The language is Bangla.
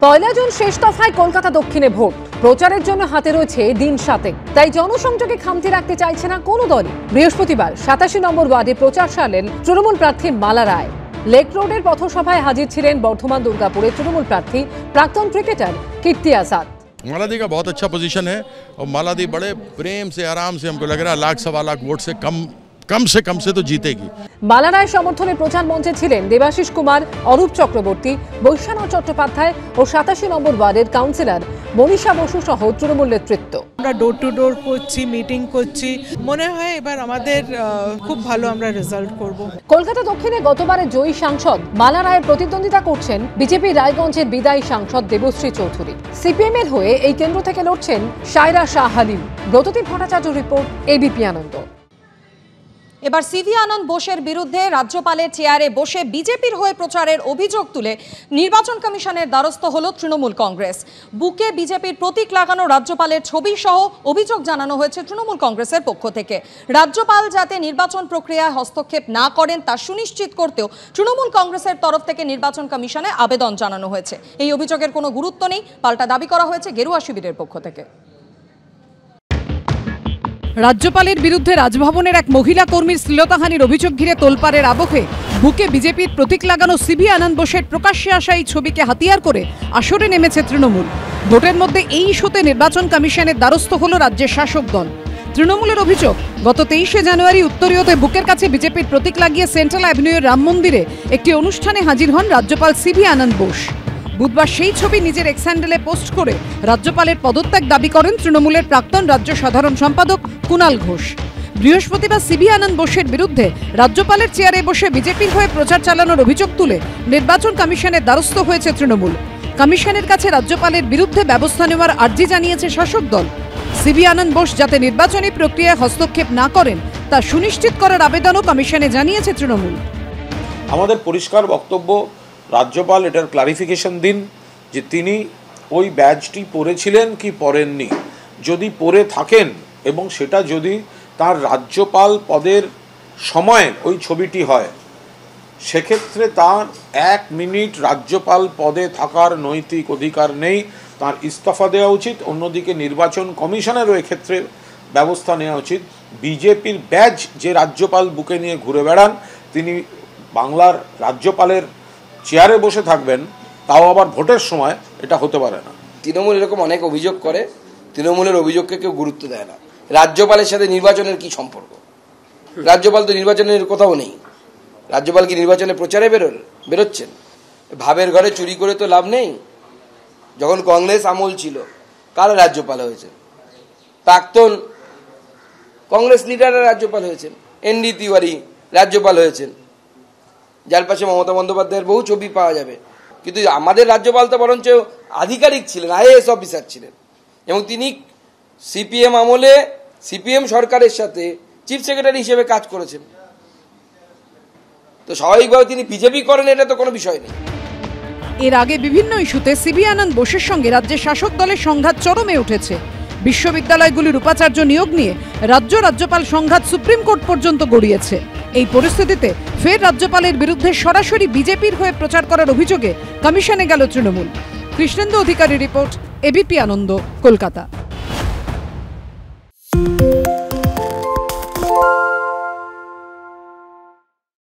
পয়লা জুন শেষ দফায় কলকাতা দক্ষিণে ভোট প্রচারের জন্য হাতে রয়েছে দিন 7 তাই জনসংযোগে খামতি রাখতে চাইছে না কোনো দলই। বৃহস্পতিবার 87 নম্বর ওয়ার্ডে প্রচার সারলেন তৃণমূল প্রার্থী মালা রায়। লেক রোডের পথসভায় হাজির ছিলেন বর্ধমান দুর্গাপুরের তৃণমূল প্রার্থী প্রাক্তন ক্রিকেটার কীর্তি আজাদ। माला दी का बहुत अच्छा पोजीशन है और माला दी बड़े प्रेम से आराम से हमको लग रहा है 1 सवा लाख वोट से कम से तो जीतेगी। মালা রায় সমর্থনে প্রচার মঞ্চে ছিলেন দেবাশিস কুমার, অরূপ চক্রবর্তী, বৈশানাথ চট্টোপাধ্যায় ও 87 নম্বর ওয়ার্ডের কাউন্সিলর মনীষা বসু সহ তৃণমূল নেতৃত্ব। আমরা ডোর টু ডোর করছি, মিটিং করছি, মনে হয় এবার আমাদের খুব ভালো আমরা রেজাল্ট করব। কলকাতা দক্ষিণে গতবারের জয়ী সাংসদ মালা রায়ের প্রতিদ্বন্দ্বিতা করছেন বিজেপি রায়গঞ্জের বিদায়ী সাংসদ দেবশ্রী চৌধুরী। সিপিএম এর হয়ে এই কেন্দ্র থেকে লড়ছেন সায়রা শাহ হালিম। ব্রততী ভট্টাচার্য রিপোর্ট, এবিপি আনন্দ। এবার সিভি আনন্দ বোসের বিরুদ্ধে রাজ্যপালের চেয়ারে বসে বিজেপির হয়ে প্রচারের অভিযোগ তুলে নির্বাচন কমিশনের দ্বারস্থ হল তৃণমূল কংগ্রেস। বুকে বিজেপির প্রতীক লাগানো রাজ্যপালের ছবি সহ অভিযোগ জানানো হয়েছে তৃণমূল কংগ্রেসের পক্ষ থেকে। রাজ্যপাল যাতে নির্বাচন প্রক্রিয়ায় হস্তক্ষেপ না করেন তা সুনিশ্চিত করতেও তৃণমূল কংগ্রেসের তরফ থেকে নির্বাচন কমিশনে আবেদন জানানো হয়েছে। এই অভিযোগের কোনো গুরুত্ব নেই, পাল্টা দাবি করা হয়েছে গেরুয়া শিবিরের পক্ষ থেকে। রাজ্যপালের বিরুদ্ধে রাজভবনের এক মহিলা কর্মীর শ্লীলতাহানির অভিযোগ ঘিরে তোলপাড়ের আবহে বুকে বিজেপির প্রতীক লাগানো সিভি আনন্দ বোসের প্রকাশ্যে আসা এই ছবিকে হাতিয়ার করে আসরে নেমেছে তৃণমূল। ভোটের মধ্যে এই ইস্যুতে নির্বাচন কমিশনের দ্বারস্থ হল রাজ্যের শাসক দল। তৃণমূলের অভিযোগ, গত 23শে জানুয়ারি উত্তরীয়তে বুকের কাছে বিজেপির প্রতীক লাগিয়ে সেন্ট্রাল অ্যাভিনিউয়ের রাম মন্দিরে একটি অনুষ্ঠানে হাজির হন রাজ্যপাল সিভি আনন্দ বোস। বুধবার সেই ছবি নিজের এক্স হ্যান্ডেলে পোস্ট করে রাজ্যপালের পদত্যাগ দাবি করেন তৃণমূলের প্রাক্তন রাজ্য সাধারণ সম্পাদক কুণাল ঘোষ। বৃহস্পতিবার সিভি আনন্দ বোসের বিরুদ্ধে রাজ্যপালের চেয়ারে বসে বিজেপির হয়ে প্রচার চালানোর অভিযোগ তুলে নির্বাচন কমিশনের দ্বারস্থ হয়েছে তৃণমূল। কমিশনের কাছে রাজ্যপালের বিরুদ্ধে ব্যবস্থা নেওয়ার আর্জি জানিয়েছে শাসক দল। সিভি আনন্দ বোস যাতে নির্বাচনী প্রক্রিয়ায় হস্তক্ষেপ না করেন তা সুনিশ্চিত করার আবেদনও কমিশনে জানিয়েছে তৃণমূল। আমাদের পরিষ্কার বক্তব্য, রাজ্যপাল এটার ক্লারিফিকেশন দিন যে তিনি ওই ব্যাজটি পরেছিলেন কি পরেননি। যদি পরে থাকেন এবং সেটা যদি তার রাজ্যপাল পদের সময় ওই ছবিটি হয়, সেক্ষেত্রে তার 1 মিনিট রাজ্যপাল পদে থাকার নৈতিক অধিকার নেই, তার ইস্তফা দেওয়া উচিত। অন্যদিকে নির্বাচন কমিশনেরও এক্ষেত্রে ব্যবস্থা নেওয়া উচিত। বিজেপির ব্যাজ যে রাজ্যপাল বুকে নিয়ে ঘুরে বেড়ান, তিনি বাংলার রাজ্যপালের চেয়ারে বসে থাকবেন, তাও আবার ভোটের সময়, এটা হতে পারে না। তৃণমূল এরকম অনেক অভিযোগ করে, তৃণমূলের অভিযোগকে কেউ গুরুত্ব দেয় না। রাজ্যপালের সাথে নির্বাচনের কি সম্পর্ক? রাজ্যপাল তো নির্বাচনের কোথাও নেই। রাজ্যপাল কি নির্বাচনে প্রচারে বেরোচ্ছেন? ভাবের ঘরে চুরি করে তো লাভ নেই। যখন কংগ্রেস আমল ছিল, কারা রাজ্যপাল হয়েছে? প্রাক্তন কংগ্রেস লিডাররা রাজ্যপাল হয়েছেন। এনডি তিওয়ারি রাজ্যপাল হয়েছেন, যার পাশে মমতা বন্দ্যোপাধ্যায়ের বহু ছবি পাওয়া যাবে। কিন্তু আমাদের রাজ্যপাল তো বরঞ্চ আধিকারিক ছিলেন, আইএএস অফিসার ছিলেন, এবং তিনি সিপিএম আমলে সিপিএম সরকারের সাথে চিফ সেক্রেটারি হিসেবে কাজ করেছেন। তো স্বাভাবিকভাবে তিনি বিজেপি করেন, এটা তো কোনো বিষয় নেই। এর আগে বিভিন্ন ইস্যুতে সিভি আনন্দ বোসের সঙ্গে রাজ্যের শাসক দলের সংঘাত চরমে উঠেছে। বিশ্ববিদ্যালয়গুলির উপাচার্য নিয়োগ নিয়ে রাজ্যপাল সংঘাত সুপ্রিম কোর্ট পর্যন্ত গড়িয়েছে। এই পরিস্থিতিতে ফের রাজ্যপালের বিরুদ্ধে সরাসরি বিজেপির হয়ে প্রচার করার অভিযোগে কমিশনে গেল তৃণমূল। কৃষ্ণেন্দু অধিকারী রিপোর্ট, এবিপি আনন্দ, কলকাতা।